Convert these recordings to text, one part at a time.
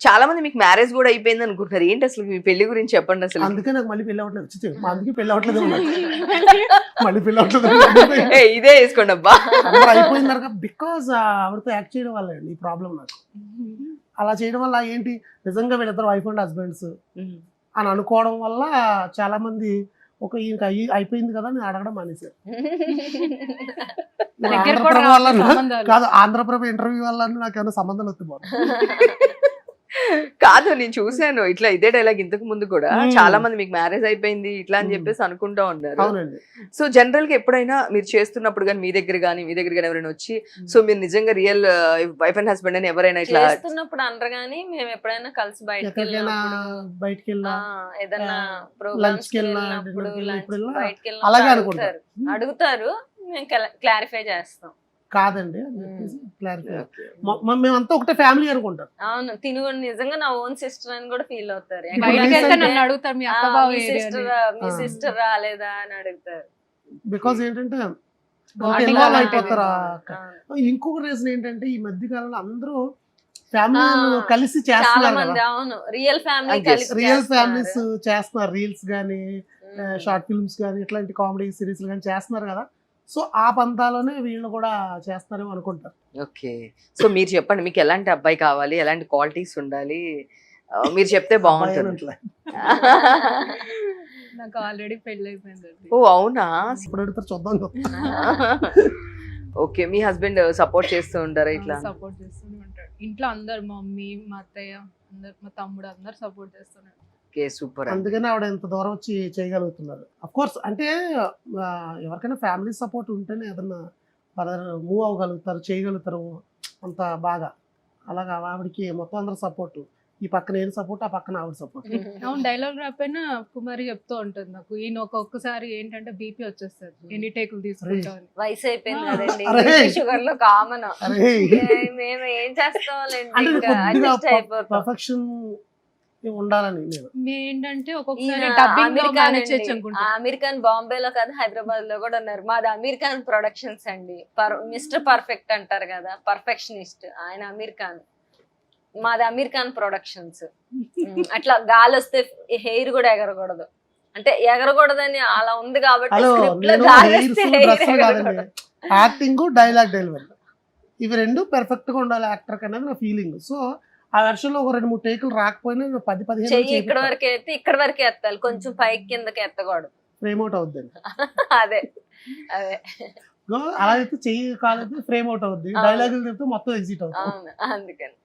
చాలా మంది మీకు మ్యారేజ్ కూడా అయిపోయింది అనుకుంటారు. ఏంటి అసలు మీ పెళ్లి గురించి చెప్పండి అసలు. అందుకే నాకు మళ్ళీ పెళ్ళి అవ్వట్లేదు. అందుకే పెళ్ళి అవ్వట్లేదు మళ్ళీ పెళ్ళి అవ్వట్లేదు. ఇదే వేసుకోండి అబ్బా. అందరూ అయిపోయిన తర్వాత బికాజ్ ఆవిడతో యాక్ట్ చేయడం వల్ల ఈ ప్రాబ్లం నాకు. అలా చేయడం వల్ల ఏంటి, నిజంగా వీళ్ళిద్దరు వైఫ్ అండ్ హస్బెండ్స్ అని అనుకోవడం వల్ల చాలా మంది ఒక ఈయనకి అయిపోయింది కదా అని అడగడం మానేశారు. ఆంధ్రప్రభ వల్ల కాదు, ఆంధ్రప్రభ ఇంటర్వ్యూ వల్ల నాకు ఏమైనా సంబంధాలు వస్తుంది. కాదు, నేను చూసాను ఇట్లా ఇదే డైలాగ్ ఇంతకు ముందు కూడా చాలా మంది మీకు మ్యారేజ్ అయిపోయింది ఇట్లా అని చెప్పేసి అనుకుంటా ఉన్నారు. అవునండి. సో జనరల్ గా ఎప్పుడైనా మీరు చేస్తున్నప్పుడు కానీ మీ దగ్గర కానీ ఎవరైనా వచ్చి సో మీరు నిజంగా రియల్ వైఫ్ అండ్ హస్బెండ్ అని ఎవరైనా ఇట్లా చేస్తున్నప్పుడు అనరు కానీ మేము ఎప్పుడైనా కలిసి బయటకి వెళ్ళినా ఏదైనా లంచ్ కి అలాగే అడుగుతారు, మేము క్లారిఫై చేస్తాం. కాదండి క్లారిఫై, మేమంతా ఒకటే ఫ్యామిలీ అనుకుంటారు. అవును, తిను నిజంగా నా ఓన్ సిస్టర్ అని కూడా ఫీల్ అవుతారు. మీ సిస్టర్ రాలేదా అని అడుగుతారు. బికాజ్ ఏంటంటే ఇన్వాల్వ్ అయిపోతారా. ఇంకొక రీజన్ ఏంటంటే ఈ మధ్య కాలంలో అందరూ ఫ్యామిలీ కలిసి చేస్తున్నారు. అవును, రియల్ ఫ్యామిలీస్ చేస్తున్నారు. రీల్స్ గానీ షార్ట్ ఫిల్మ్స్ గానీ ఇట్లాంటి కామెడీ సిరీస్ గానీ చేస్తున్నారు కదా. సో ఆ పంతాలోనే వీళ్ళు కూడా చేస్తారేమో అనుకుంటారు. ఓకే, సో మీరు చెప్పండి, మీకు ఎలాంటి అబ్బాయి కావాలి, ఎలాంటి క్వాలిటీస్ ఉండాలి, మీరు చెప్తే బాగుంటుంది. నాకు ఆల్రెడీ పెళ్లి అయిపోయింది. ఓ అవునా, ఇప్పుడు అడుగుతారు చూద్దాం. ఓకే, మీ హస్బెండ్ సపోర్ట్ చేస్తూ ఉంటారా? ఇట్లా సపోర్ట్ చేస్తూనే ఉంటాడు. ఇంట్లో అందరు, మా మమ్మీ, మా అత్తయ్య, అందరు, మా తమ్ముడు అందరు సపోర్ట్ చేస్తున్నారు. సూపర్. అందుకని ఆవిడ ఎంత దూరం వచ్చి చేయగలుగుతున్నారు. అఫ్ కోర్స్ అంటే ఎవరికైనా ఫ్యామిలీ సపోర్ట్ ఉంటేనే ఏదన్నా మూవ్ అవ్వగలుగుతారు, చేయగలుగుతారు అంత బాగా. అలాగా ఆవిడకి మొత్తం అందరూ సపోర్ట్, ఈ పక్కన నేను సపోర్ట్, ఆ పక్కన ఆవిడ సపోర్ట్. అవును, డైలాగ్ రాపోయినా కుమారి చెప్తూ ఉంటుంది నాకు, ఈయన ఒక్కొక్కసారి ఏంటంటే బీపీ వచ్చేస్తుంది, ఎన్ని టేకులు తీసుకుంటాం. వయసు అయిపోయింది కదండి, షుగర్ లో కామన్. మేము ఏం చేస్తాం, పర్ఫెక్షన్ ఉండాలని ఏంటంటే అమెరికన్ బాంబేలో కాదు హైదరాబాద్ లో కూడా ఉన్నారు. మాది అమెరికన్ ప్రొడక్షన్స్ అండి. మిస్టర్ పర్ఫెక్ట్ అంటారు కదా, పర్ఫెక్షనిస్ట్ ఆయన అమెరికన్. మాది అమెరికన్ ప్రొడక్షన్స్. అట్లా గాలి వస్తే హెయిర్ కూడా ఎగరకూడదు, అంటే ఎగరకూడదని అలా ఉంది కాబట్టి యాక్టింగ్, డైలాగ్ డెలివరీ ఇవి రెండు పెర్ఫెక్ట్ గా ఉండాలి యాక్టర్ అనేది నా ఫీలింగ్. సో ఆ వెర్షన్ లో ఒక 2-3 టేకులు రాకపోయినా 10-15 ఇక్కడ వరకు ఎత్తి ఇక్కడ వరకు ఎత్తాలి, కొంచెం పైకి కిందకి ఎత్తకూడదు, ఫ్రేమ్ అవుట్ అవుద్ది. అదే అదే అలా అయితే చెయ్యి కాలేదు ఫ్రేమ్ అవుట్ అవుద్ది, డైలాగులు చెప్తే మొత్తం ఎగ్జిట్ అవుతుంది. అందుకని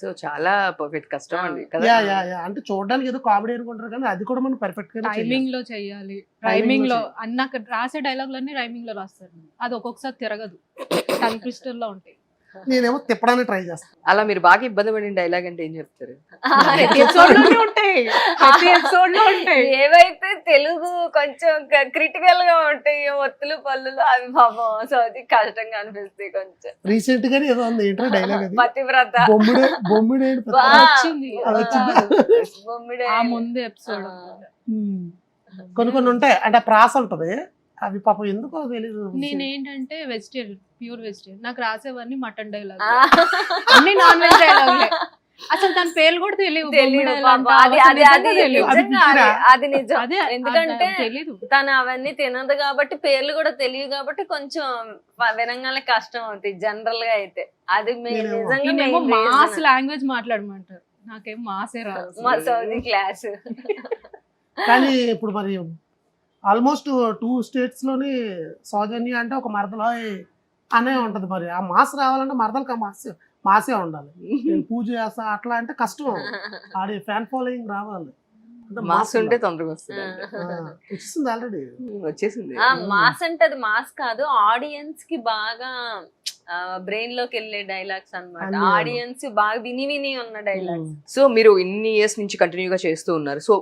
సో చాలా పర్ఫెక్ట్, కష్టం అండి. అంటే చూడడానికి ఏదో కామెడీ అనుకుంటారు కానీ అది కూడా మనం పర్ఫెక్ట్ గా టైమింగ్ లో చేయాలి. రైమింగ్ లో అన్న రాసే డైలాగులన్నీ రైమింగ్ లో రాస్తారు. అది ఒక్కొక్కసారి తిరగదు, టంగ్ ట్విస్టర్ లో ఉంటాయి. నేనేమో తిప్పడానికి ట్రై చేస్తాను. అలా మీరు బాగా ఇబ్బంది పడిన డైలాగ్ అంటే ఏం చెప్తారు? ఏవైతే తెలుగు కొంచెం క్రిటికల్ గా ఉంటాయి, ఒత్తులు పళ్ళులు, అవి పాపం సో అది కష్టంగా అనిపిస్తాయి కొంచెం. రీసెంట్ గా ఏదో ఉంది ఏంటో డైలాగ్, పతివ్రత బొమ్మిడే ముందు ఎపిసోడ్. కొన్ని ఉంటాయి అంటే ప్రాస ఉంటది, అవి పాపం ఎందుకో తెలీదు. నేనేంటంటే వెజిటేరియన్, ప్యూర్ వెజిటేరియన్. నాకు రాసేవన్నీ మటన్ డైలాగ్, అన్ని నాన్ వెజ్ డైలాగ్. అసలు దాని పేర్లు కూడా తెలియదు. అది నిజం, ఎందుకంటే తను అవన్నీ తినదు కాబట్టి పేర్లు కూడా తెలియదు కాబట్టి కొంచెం వినంగానే కష్టం అవుతుంది జనరల్ గా అయితే. అది నిజంగా మాస్ లాంగ్వేజ్ మాట్లాడమంటారు, నాకేం మాసే రాదు, మా సౌదీ క్లాస్. కానీ ఇప్పుడు మరి ఆల్మోస్ట్ 2 states లోని సౌజన్య అంటే ఒక మరదల అనే ఉంటది. మరి ఆ మాస్ రావాలంటే మరదలకి మాసే ఉండాలి. నేను పూజ చేస్తా అట్లా అంటే కష్టం, ఆడి ఫ్యాన్ ఫాలోయింగ్ రావాలి. మాస్ ఉంటే తొందరగా వస్తుంది. వచ్చింది ఆల్రెడీ వచ్చేసింది. మాస్ అంటే అది మాస్ కాదు, ఆడియన్స్ కి బాగా బ్రెయిన్ లోకి వెళ్ళే డైలాగ్స్ అన్నమాట. ఆడియన్స్ బాగా విని ఉన్న డైలాగ్స్. సో మీరు ఇన్ని ఇయర్స్ నుంచి కంటిన్యూగా చేస్తూ ఉన్నారు. సో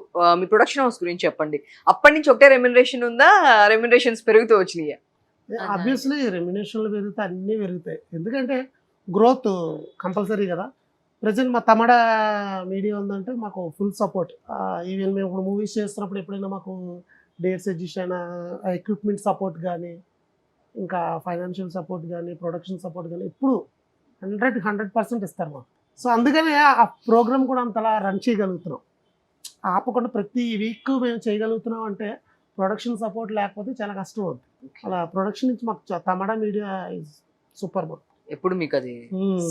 మీ ప్రొడక్షన్ హౌస్ గురించి చెప్పండి. అప్పటి నుంచి ఒకటే రెమ్యునరేషన్ ఉందా, రెమ్యునరేషన్స్ పెరుగుతూ వచ్చినాయి? ఆబ్వియస్లీ రెమ్యునరేషన్లు పెరుగుతాయి, అన్నీ పెరుగుతాయి. ఎందుకంటే గ్రోత్ కంపల్సరీ కదా. ప్రజెంట్ మా తమడ మీడియా ఉందంటే మాకు ఫుల్ సపోర్ట్. ఈవెన్ మేము ఇప్పుడు మూవీస్ చేస్తున్నప్పుడు ఎప్పుడైనా మాకు డేట్స్ అడ్జస్ట్ అయినా, ఎక్విప్మెంట్ సపోర్ట్ కానీ, ఇంకా ఫైనాన్షియల్ సపోర్ట్ కానీ, ప్రొడక్షన్ సపోర్ట్ కానీ ఇప్పుడు 100% ఇస్తారు మాకు. సో అందుకనే ఆ ప్రోగ్రామ్ కూడా అంతలా రన్ చేయగలుగుతున్నాం. ఆపకుండా ప్రతి వీక్ మేము చేయగలుగుతున్నాం అంటే ప్రొడక్షన్ సపోర్ట్ లేకపోతే చాలా కష్టం అవుతుంది. అలా ప్రొడక్షన్ నుంచి మాకు తమడా మీడియా ఇస్ సూపర్. ఎప్పుడు మీకు అది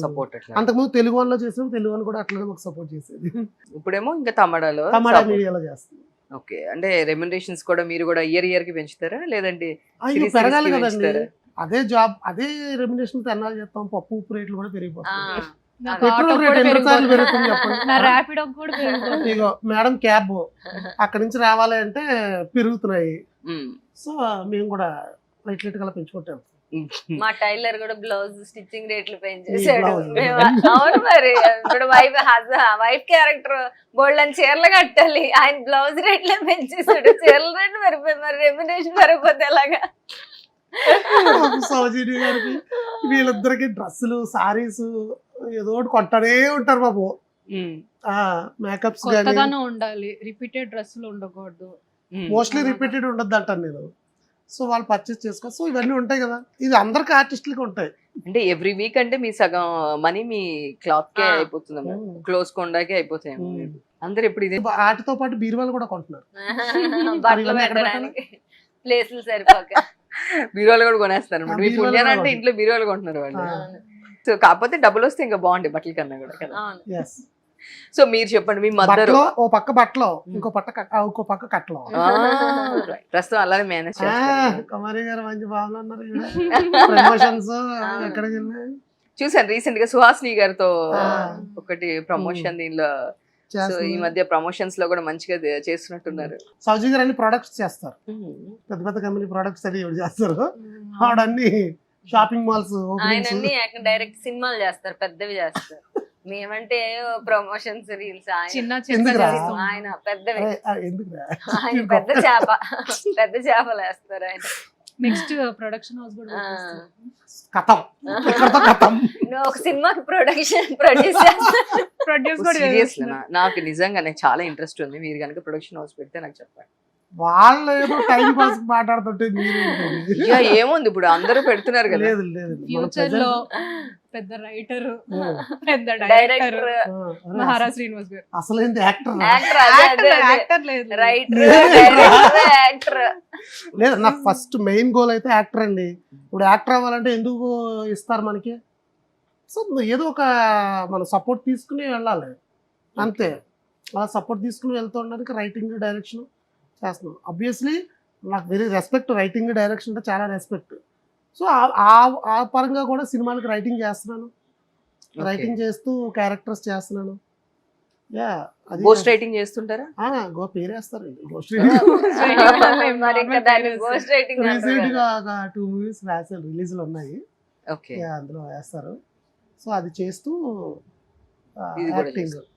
సపోర్ట్ అట్లా? అంతకుముందు తెలుగు వన్లో చేసినాం, తెలుగు వన్ కూడా అట్లనే మాకు సపోర్ట్ చేసేది. ఇప్పుడేమో ఇంకా తమడాలో తమడా మీడియాలో చేస్తుంది. ఓకే, అంటే రెమ్యునరేషన్స్ కూడా మీరు కూడా ఇయర్ కి పెంచుతారా లేదంటే అయ్యో పెరగాలి కదండి. పెంచుతారా? అదే జాబ్ అదే రెమ్యునేషన్ తెన్నాలు చేస్తాం. పప్పు ఉప్పు రేట్లు కూడా పెరిగిపోతాయి. నాకు పెట్రోల్ ఆటో రేట్ కూడా ఎన్నిసార్లు పెరిగిపోతుంది. పెరుగుతుంది చెప్పండి. నా ర్యాపిడో కూడా పెరిగిపోతుంది. ఇగో మేడం క్యాబ్ అక్కడి నుంచి రావాలి అంటే పెరుగుతున్నాయి. మ్మ్. సో మేము కూడా లైట్ లైట్ గా పెంచుకుంటాం. మా టైలర్ కూడా బ్లౌజ్ స్టిచ్చింగ్ రేట్లు పెంచేసాడు. blouse. అవును మరి ఇప్పుడు వైఫ్ క్యారెక్టర్ బోల్డ్ అని చీరలు కట్టాలి, ఆయన బ్లౌజ్ రేట్లే పెంచేసాడు. చీరల రేట్లు పెరిగిపోయి మరి రెమ్యునేషన్ పెరిగిపోతే ఎలాగా? సౌజన్య గారికి వీళ్ళిద్దరికి డ్రెస్సులు సారీస్ ఏదో ఒకటి కొంటనే ఉంటారు బాబు. మ్మ్. మేకప్స్ కానీ కొత్తగానే ఉండాలి, రిపీటెడ్ డ్రెస్సులు ఉండకూడదు. మ్మ్. మోస్ట్లీ రిపీటెడ్ ఉండద్దు అంటాను నేను. సో వాళ్ళు పర్చేస్ చేసుకో. సో ఇవన్నీ ఉంటాయి కదా, ఇది అందరికి ఆర్టిస్టులకి ఉంటాయి. అంటే ఎవ్రీ వీక్ అంటే మీ సగం మనీ మీ క్లాత్ కే అయిపోతుంది, క్లోజ్ కొండాకే అయిపోతాయి. అందరు ఇప్పుడు ఇదే వాటితో పాటు బీరువాలు కూడా కొంటున్నారు. బట్టలు ఇవన్నీ ఎక్కడ పెట్టడానికి ప్లేసులు సరిపోక బీరువాలు కూడా కొనేస్తారు అన్నమాట. మీ బీరువాలు పుణ్యాన అంటే కూడా ఇంట్లో బీరువాలు కొంటున్నారు వాళ్ళు. ఆ. సో కాకపోతే డబ్బులు వస్తే ఇంకా బాగుంటాయి బట్టల కన్నా కూడా కదా. అవును. Yes. సో మీరు చెప్పండి, మీ మదర్ బట్టలో ఓ పక్క బట్టలో ఇంకో పక్క కట్టలో. ప్రస్తుతం అలానే మేనేజ్ చేస్తారు. కుమారి గారు మంచి బాగున్నారు ఉన్నారు. ప్రమోషన్స్ ఎక్కడికి వెళ్ళినాయి చూసాను రీసెంట్ గా సుహాసిని గారితో ఆ. ఒకటి ప్రమోషన్ దీనిలో. సో ఈ చేస్తున్నారు. మధ్య ప్రమోషన్స్ లో కూడా మంచిగా చేస్తున్నట్టున్నారు. సౌజీ గారు అన్ని ప్రొడక్ట్స్ చేస్తారు. పెద్ద పెద్ద కంపెనీ ప్రొడక్ట్స్ అన్ని ఇవి చేస్తారు. ఆవిడన్ని షాపింగ్ మాల్స్ ఆయన అన్ని డైరెక్ట్ సినిమాలు చేస్తారు, పెద్దవి చేస్తారు. మేమంటే ప్రమోషన్స్ రీల్స్. చిన్న ఎందుకురా? చిన్న ఆయన పెద్దవి, ఎందుకు ఆయన పెద్ద చేప, పెద్ద చేపలు వేస్తారు ఆయన. నెక్స్ట్ ప్రొడక్షన్ హౌస్ కూడా ఆ. పెట్టేస్తారు. కథం ఇక్కడతో కథం. నువ్వు ఒక సినిమాకి ప్రొడ్యూస్ చేస్తారు. ప్రొడ్యూస్ కూడా సీరియస్లీ చేస్తున్నారు. నాకు నిజంగా నాకు చాలా ఇంట్రెస్ట్ ఉంది. మీరు కనుక ప్రొడక్షన్ హౌస్ పెడితే నాకు చెప్పండి. వాళ్ళు ఏదో టైం పాస్ మాట్లాడుతుంటే మీరు యా, ఏముంది ఇప్పుడు అందరూ పెడుతున్నారు కదా. లేదు లేదు మన ఫ్యూచర్ present- లో పెద్ద రైటర్, ఆ, పెద్ద డైరెక్టర్, డైరెక్టర్ ఆ, మహారాజ్ శ్రీనివాస్ గారు. అసలేంటి యాక్టర్ యాక్టర్ లేదు. Writer, director, actor. లేదు నాకు ఫస్ట్ మెయిన్ గోల్ అయితే యాక్టర్ అండి. ఇప్పుడు యాక్టర్ అవ్వాలంటే ఎందుకు ఇస్తారు మనకి? సో ఏదో ఒక మన సపోర్ట్ తీసుకుని వెళ్ళాలి అంతే. అలా సపోర్ట్ తీసుకుని వెళ్తూ ఉండడానికి రైటింగ్ డైరెక్షన్ చేస్తున్నాను. ఆబ్వియస్లీ నాకు వెరీ రెస్పెక్ట్, రైటింగ్ డైరెక్షన్ అంటే చాలా రెస్పెక్ట్. సో ఆ పరంగా కూడా సినిమాలకు రైటింగ్ చేస్తున్నాను, రైటింగ్ చేస్తూ క్యారెక్టర్స్ చేస్తున్నాను. యా అది గోస్ట్ రైటింగ్ చేస్తుంటారా? గో పేరేస్తారండి గోస్ట్ మరి ఇంకా దాన్ని గోస్ట్ రైటింగ్ అంటారు రీసెంట్ కదా. గా ఒక 2 మూవీస్ రాశారు, రిలీజ్లు ఉన్నాయి. ఓకే, అందులో వేస్తారు. సో అది చేస్తూ ఇది కూడా యాక్టింగ్ చేస్తారు.